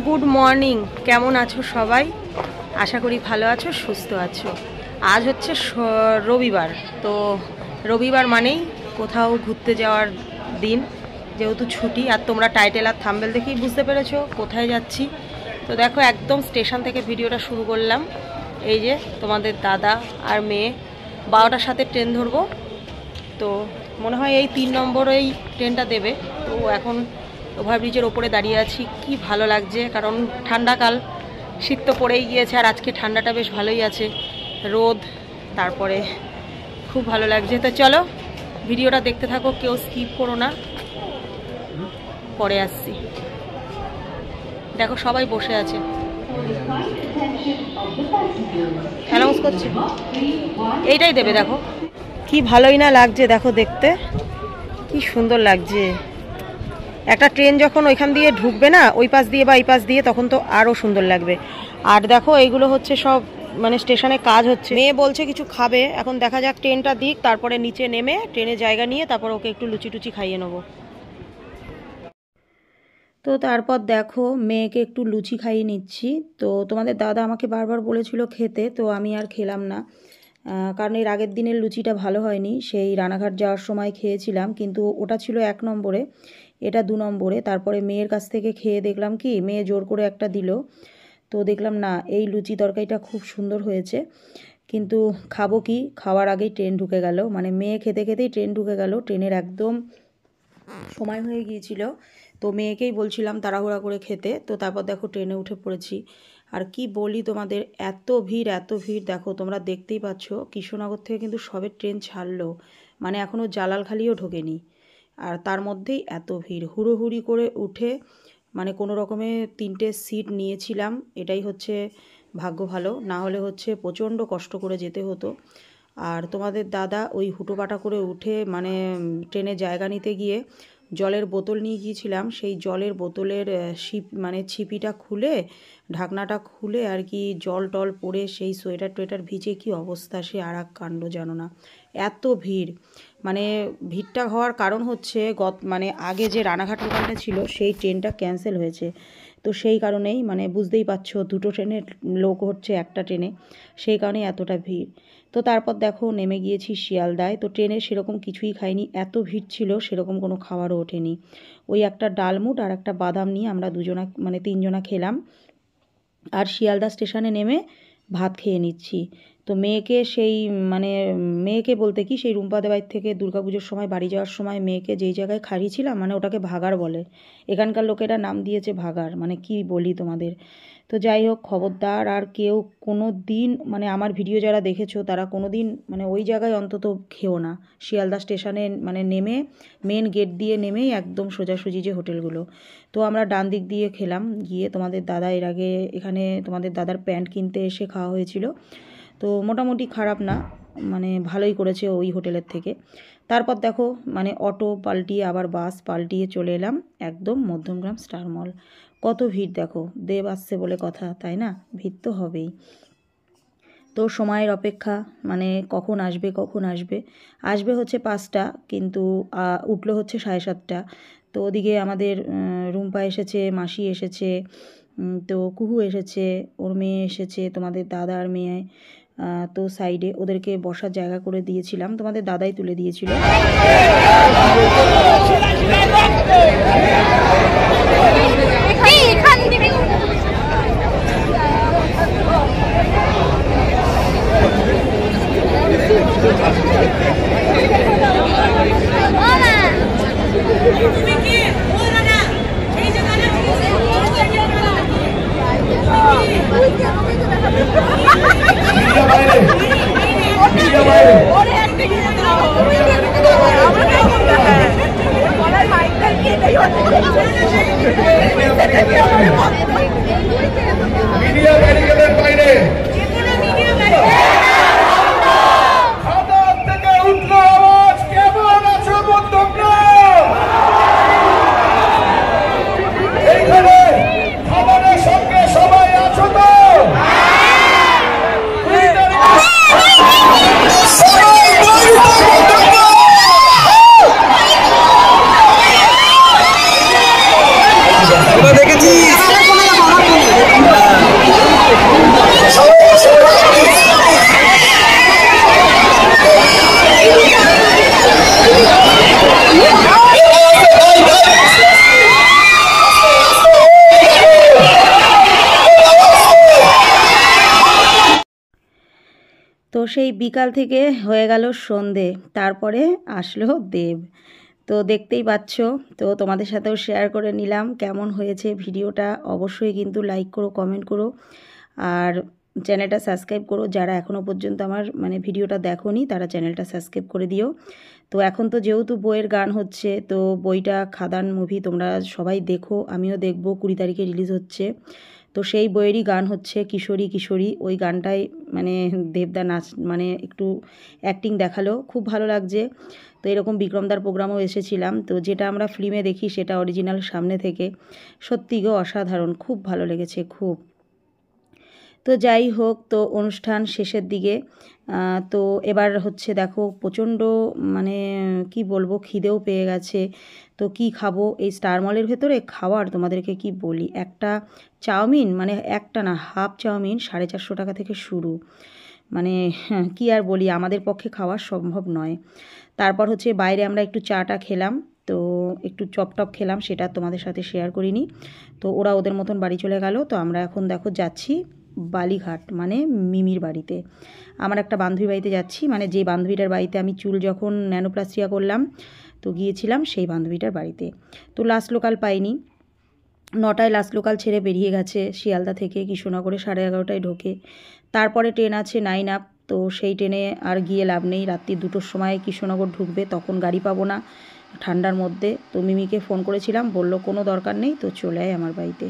Good morning, কেমন আছো সবাই? আশা করি ভালো আছো, সুস্থ আছো। আজ হচ্ছে রবিবার, তো রবিবার মানেই কোথাও ঘুরতে যাওয়ার দিন, যেহেতু ছুটি। আর তোমরা টাইটেল আর থাম্বনেল দেখেই বুঝতে পেরেছো কোথায় যাচ্ছি। তো দেখো, একদম স্টেশন থেকে ভিডিওটা শুরু করলাম। এই যে তোমাদের দাদা আর মেয়ে 12টার সাথে ট্রেন ধরবো, তো মনে হয় এই 3 নম্বরেই ট্রেনটা দেবে। তো এখন ওভারব্রিজের ওপরে দাঁড়িয়ে আছি, কি ভালো লাগছে, কারণ ঠান্ডাকাল, শীত তো পড়েই গিয়েছে, আর আজকে ঠান্ডাটা বেশ ভালোই আছে, রোদ, তারপরে খুব ভালো লাগছে। তো চলো ভিডিওটা দেখতে থাকো, কেউ স্কিপ করো না, পরে আসছি। দেখো সবাই বসে আছে, অ্যানাউন্স করছে, এইটাই দেবে। দেখো কি ভালোই না লাগছে, দেখো দেখতে কি সুন্দর লাগছে। একটা ট্রেন যখন ওইখান দিয়ে ঢুকবে না, ওই পাশ দিয়ে বা এই পাশ দিয়ে, তখন তো আরও সুন্দর লাগবে। আর দেখো এইগুলো হচ্ছে সব মানে স্টেশনে কাজ হচ্ছে। মেয়ে বলছে কিছু খাবে, এখন দেখা যাক ট্রেনটা দিক, তারপরে নিচে নেমে ট্রেনে জায়গা নিয়ে তারপর ওকে একটু লুচি টুচি খাইয়ে নেবো। তো তারপর দেখো মেয়েকে একটু লুচি খাইয়ে নিচ্ছি। তো তোমাদের দাদা আমাকে বারবার বলেছিল খেতে, তো আমি আর খেলাম না, কারণ এর আগের দিনের লুচিটা ভালো হয়নি। সেই রানাঘাট যাওয়ার সময় খেয়েছিলাম, কিন্তু ওটা ছিল 1 নম্বরে, এটা 2 নম্বরে। তারপরে মেয়ের কাছ থেকে খেয়ে দেখলাম কি, মেয়ে জোর করে একটা দিল, তো দেখলাম না এই লুচি তরকারিটা খুব সুন্দর হয়েছে, কিন্তু খাবো কি, খাওয়ার আগেই ট্রেন ঢুকে গেল। মানে মেয়ে খেতে খেতেই ট্রেন ঢুকে গেল, ট্রেনের একদম সময় হয়ে গিয়েছিল। তো মেয়েকেই বলছিলাম তাড়াহুড়া করে খেতে, তো তারপর দেখো ট্রেনে উঠে পড়েছি। আর কি বলি তোমাদের, এত ভিড় এত ভিড়, দেখো তোমরা দেখতেই পাচ্ছ। কৃষ্ণনগর থেকে কিন্তু সবে ট্রেন ছাড়লো, মানে এখনও জালালখালিও ঢোকেনি, আর তার মধ্যেই এত ভিড়। হুড়োহুড়ি করে উঠে মানে কোনো রকমে 3টে সিট নিয়েছিলাম, এটাই হচ্ছে ভাগ্য ভালো, না হলে হচ্ছে প্রচণ্ড কষ্ট করে যেতে হতো। আর তোমাদের দাদা ওই হুটোপাটা করে উঠে মানে ট্রেনে জায়গা নিতে গিয়ে জলের বোতল নিয়ে গিয়েছিলাম, সেই জলের বোতলের ছিপিটা খুলে, ঢাকনাটা খুলে আর কি জল টল পড়ে সেই সোয়েটার টোয়েটার ভিজে কি অবস্থা, সে আর এক কাণ্ড জানো না। এত ভিড়, মানে ভিড়টা হওয়ার কারণ হচ্ছে মানে আগে যে রানাঘাট লোকালটা ছিল সেই ট্রেনটা ক্যান্সেল হয়েছে, তো সেই কারণেই মানে বুঝতেই পারছো, 2টো ট্রেনের লোক হচ্ছে একটা ট্রেনে, সেই কারণেই এতটা ভিড়। তো তারপর দেখো নেমে গিয়েছি শিয়ালদায়। তো ট্রেনে সেরকম কিছুই খাইনি, এত ভিড় ছিল, সেরকম কোনো খাবারও ওঠেনি। ওই একটা ডালমুট আর একটা বাদাম নিয়ে আমরা 3জনা খেলাম, আর শিয়ালদা স্টেশনে নেমে ভাত খেয়ে নিচ্ছি। তো মেয়েকে সেই মেয়েকে বলতে কি, সেই রুম্পাদের বাড়ির থেকে দুর্গাপুজোর সময় বাড়ি যাওয়ার সময় মেয়েকে যেই জায়গায় খাইয়েছিলাম, মানে ওটাকে ভাগাড় বলে, এখানকার লোকেরা নাম দিয়েছে ভাগাড়, মানে কি বলি তোমাদের। তো যাই হোক, খবরদার আর কেউ কোনো দিন, মানে আমার ভিডিও যারা দেখেছো তারা কোনো দিন মানে ওই জায়গায় অন্তত খেও না। শিয়ালদা স্টেশনে মানে নেমে মেন গেট দিয়ে নেমেই একদম সোজাসুজি যে হোটেলগুলো, তো আমরা ডান দিক দিয়ে খেলাম গিয়ে। তোমাদের দাদা এর আগে এখানে তোমাদের দাদার প্যান্ট কিনতে এসে খাওয়া হয়েছিল, তো মোটামুটি খারাপ না, মানে ভালোই করেছে ওই হোটেলের থেকে। তারপর দেখো মানে অটো পাল্টিয়ে আবার বাস পাল্টিয়ে চলে এলাম একদম মধ্যমগ্রাম স্টার মল। কত ভিড় দেখো, দেব আসছে বলে কথা, তাই না, ভিড় তো হবেই। তো সময়ের অপেক্ষা, মানে কখন আসবে কখন আসবে, আসবে হচ্ছে 5টা, কিন্তু উঠলো হচ্ছে 7:30। তো ওদিকে আমাদের রুম্পা এসেছে, মাসি এসেছে, তো কুহু এসেছে, ওর মেয়ে এসেছে, তোমাদের দাদা আর মেয়ে। তো সাইডে ওদেরকে বসার জায়গা করে দিয়েছিলাম, তোমাদের দাদাই তুলে দিয়েছিল। দেখেছিস সেই বিকাল থেকে হয়ে গেল সন্ধে, তারপরে আসলো দেব। তো দেখতেই পাচ্ছ, তো তোমাদের সাথেও শেয়ার করে নিলাম কেমন হয়েছে ভিডিওটা। অবশ্যই কিন্তু লাইক করো, কমেন্ট করো, আর চ্যানেলটা সাবস্ক্রাইব করো। যারা এখনও পর্যন্ত আমার ভিডিওটা দেখোনি তারা চ্যানেলটা সাবস্ক্রাইব করে দিও। তো এখন তো যেহেতু বইয়ের গান হচ্ছে, তো বইটা খাদান মুভি তোমরা সবাই দেখো, আমিও দেখব। 20 তারিখে রিলিজ হচ্ছে, তো সেই বইয়েরই গান হচ্ছে কিশোরী কিশোরী। ওই গানটাই দেবদা নাচ একটু অ্যাক্টিং দেখালো, খুব ভালো লাগছে। তো এরকম বিক্রমদার প্রোগ্রামও এসেছিলাম, তো যেটা আমরা ফিল্মে দেখি সেটা অরিজিনাল সামনে থেকে সত্যি গো অসাধারণ, খুব ভালো লেগেছে খুব। তো যাই হোক, তো অনুষ্ঠান শেষের দিকে তো এবার হচ্ছে দেখো প্রচণ্ড কি বলবো, খিদেও পেয়ে গেছে। তো কি খাবো এই স্টার মলের ভেতরে খাওয়ার তোমাদেরকে কি বলি, একটা চাউমিন একটা না, হাফ চাউমিন 450 টাকা থেকে শুরু। কি আর বলি, আমাদের পক্ষে খাওয়া সম্ভব নয়। তারপর হচ্ছে বাইরে আমরা একটু চাটা খেলাম, তো একটু চপটপ খেলাম, সেটা তোমাদের সাথে শেয়ার করিনি। তো ওরা ওদের মতন বাড়ি চলে গেল। তো আমরা এখন দেখো যাচ্ছি বালিঘাট, মিমির বাড়িতে। আমার একটা বান্ধবীর বাড়িতে যাচ্ছি, যে বান্ধবীটার বাড়িতে আমি চুল যখন ন্যানোপ্লাস্টিয়া করলাম তো গিয়েছিলাম, সেই বান্ধবীটার বাড়িতে। তো লাস্ট লোকাল পাইনি, 9টায় লাস্ট লোকাল ছেড়ে বেরিয়ে গেছে শিয়ালদা থেকে, কৃষ্ণনগরে 11:30টায় ঢোকে। তারপরে ট্রেন আছে 9 আপ, তো সেই ট্রেনে আর গিয়ে লাভ নেই। রাত্রি 2টোর সময় কৃষ্ণনগর ঢুকবে, তখন গাড়ি পাবো না ঠান্ডার মধ্যে। তো মিমিকে ফোন করেছিলাম, বলল কোনো দরকার নেই, তো চলে আয় আমার বাড়িতে।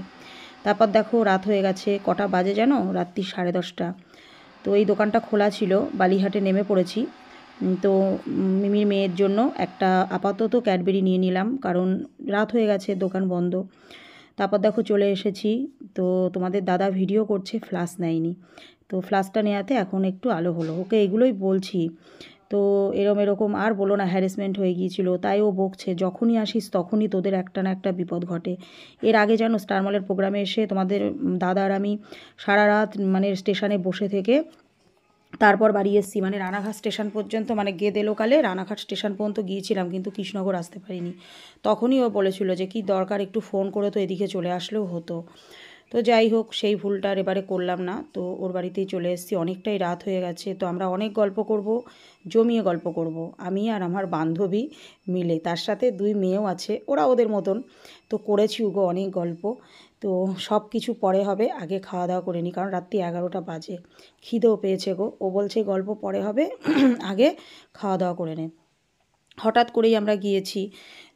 তারপর দেখো রাত হয়ে গেছে, কটা বাজে জানো, রাত্রি 10:30। তো এই দোকানটা খোলা ছিল, বালিঘাটে নেমে পড়েছি। তো মিমির মেয়ের জন্য একটা আপাতত ক্যাডবেরি নিয়ে নিলাম, কারণ রাত হয়ে গেছে, দোকান বন্ধ। তারপর দেখো চলে এসেছি, তো তোমাদের দাদা ভিডিও করছে, ফ্ল্যাশ নেয়নি। তো ফ্ল্যাশটা নেওয়াতে এখন একটু আলো হলো, ওকে এগুলোই বলছি। তো এরকম আর বলো না, হ্যারাসমেন্ট হয়ে গিয়েছিল, তাই ও বকছে যখনই আসিস তখনই তোদের একটা না একটা বিপদ ঘটে। এর আগে জানো স্টার মলের প্রোগ্রামে এসে তোমাদের দাদা আর আমি সারা রাত স্টেশনে বসে থেকে তারপর বাড়ি এসেছি, রানাঘাট স্টেশন পর্যন্ত, গেদে লোকালে রানাঘাট স্টেশন পর্যন্ত গিয়েছিলাম, কিন্তু কৃষ্ণনগর আসতে পারিনি। তখনই ও বলেছিল যে কি দরকার, একটু ফোন করে তো এদিকে চলে আসলেও হতো। তো যাই হোক, সেই ভুলটা আর এবারে করলাম না, তো ওর বাড়িতেই চলে এসেছি। অনেকটাই রাত হয়ে গেছে, তো আমরা অনেক গল্প করব, জমিয়ে গল্প করব, আমি আর আমার বান্ধবী মিলে। তার সাথে 2 মেয়েও আছে, ওরা ওদের মতন। তো করেছি গো অনেক গল্প। তো সব কিছু পরে হবে, আগে খাওয়া দাওয়া করে নিই, কারণ রাত্রি 11টা বাজে, খিদেও পেয়েছে গো। ও বলছে গল্প পরে হবে, আগে খাওয়া দাওয়া করে নে। হঠাৎ করেই আমরা গিয়েছি,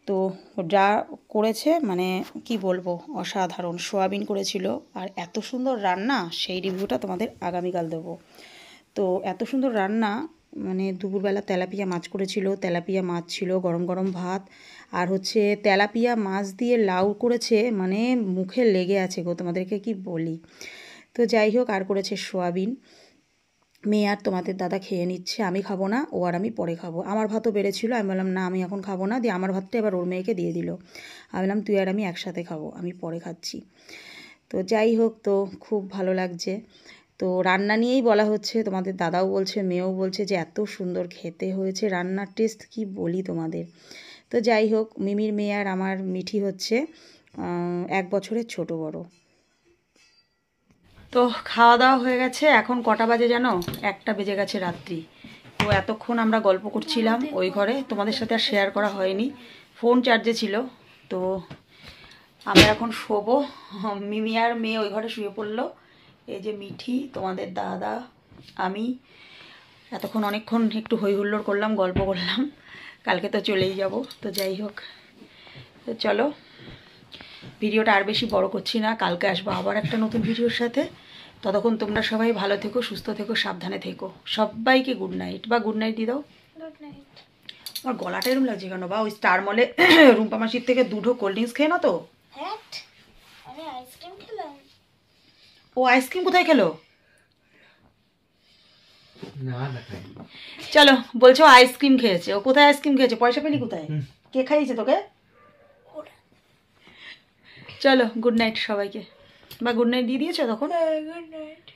তো যা করেছে কি বলবো, অসাধারণ। সোয়াবিন করেছিল, আর এত সুন্দর রান্না, সেই রিভিউটা তোমাদের আগামীকাল দেবো। তো এত সুন্দর রান্না, দুপুরবেলা তেলাপিয়া মাছ করেছিল, তেলাপিয়া মাছ ছিল, গরম গরম ভাত, আর হচ্ছে তেলাপিয়া মাছ দিয়ে লাউ করেছে, মুখে লেগে আছে গো, তোমাদেরকে কি বলি। তো যাই হোক, আর করেছে সোয়াবিন। মেয়ে আর তোমাদের দাদা খেয়ে নিচ্ছে, আমি খাবো না, ও আর আমি পরে খাবো। আমার ভাতও বেড়েছিল, আমি বললাম না আমি এখন খাবো না, দিয়ে আমার ভাতটা এবার ওর মেয়েকে দিয়ে দিল। আমি বললাম তুই আর আমি একসাথে খাবো, আমি পরে খাচ্ছি। তো যাই হোক, তো খুব ভালো লাগছে। তো রান্না নিয়েই বলা হচ্ছে, তোমাদের দাদাও বলছে, মেয়েও বলছে যে এত সুন্দর খেতে হয়েছে, রান্নার টেস্ট কি বলি তোমাদের। তো যাই হোক, মিমির মেয়ে আর আমার মিঠি হচ্ছে 1 বছরের ছোট বড়। তো খাওয়া দাওয়া হয়ে গেছে, এখন কটা বাজে জানো, 1টা বেজে গেছে রাত্রি। তো এতক্ষণ আমরা গল্প করছিলাম ওই ঘরে, তোমাদের সাথে আর শেয়ার করা হয়নি, ফোন চার্জে ছিল। তো আমরা এখন শোবো, মিমি আর মেয়ে ওই ঘরে শুয়ে পড়লো। এই যে মিঠি, তোমাদের দাদা, আমি এতক্ষণ অনেকক্ষণ একটু হই হুল্লোড় করলাম, গল্প করলাম, কালকে তো চলেই যাব। তো যাই হোক, তো চলো ভিডিওটা আর বেশি বড় করছি না, কালকে আসবো আবার একটা নতুন ভিডিওর সাথে। ততক্ষণ তোমরা সবাই ভালো থেকো, সুস্থ থেকো, সাবধানে থেকো। সবাইকে গুড নাইট, বা গুড নাইট দিয়ে দাও। Good night. আমার গলাটা এরকম লাগছে কেন, বা ওই স্টার মলে রুম্পা মাসির থেকে 2 ঢোক কোল্ড ড্রিঙ্কস খেয়ে না তো। আমি আইসক্রিম খেলাম। ও আইসক্রিম কোথায় খেলো? না না খাই। চলো, বলছো আইসক্রিম খেয়েছে, ও কোথায় আইসক্রিম খেয়েছে, পয়সা পেলি কোথায়, কে খাইয়েছে তোকে? চলো গুড নাইট সবাইকে, বা গুড নাইট দিয়ে দিয়েছো তখন? Good night.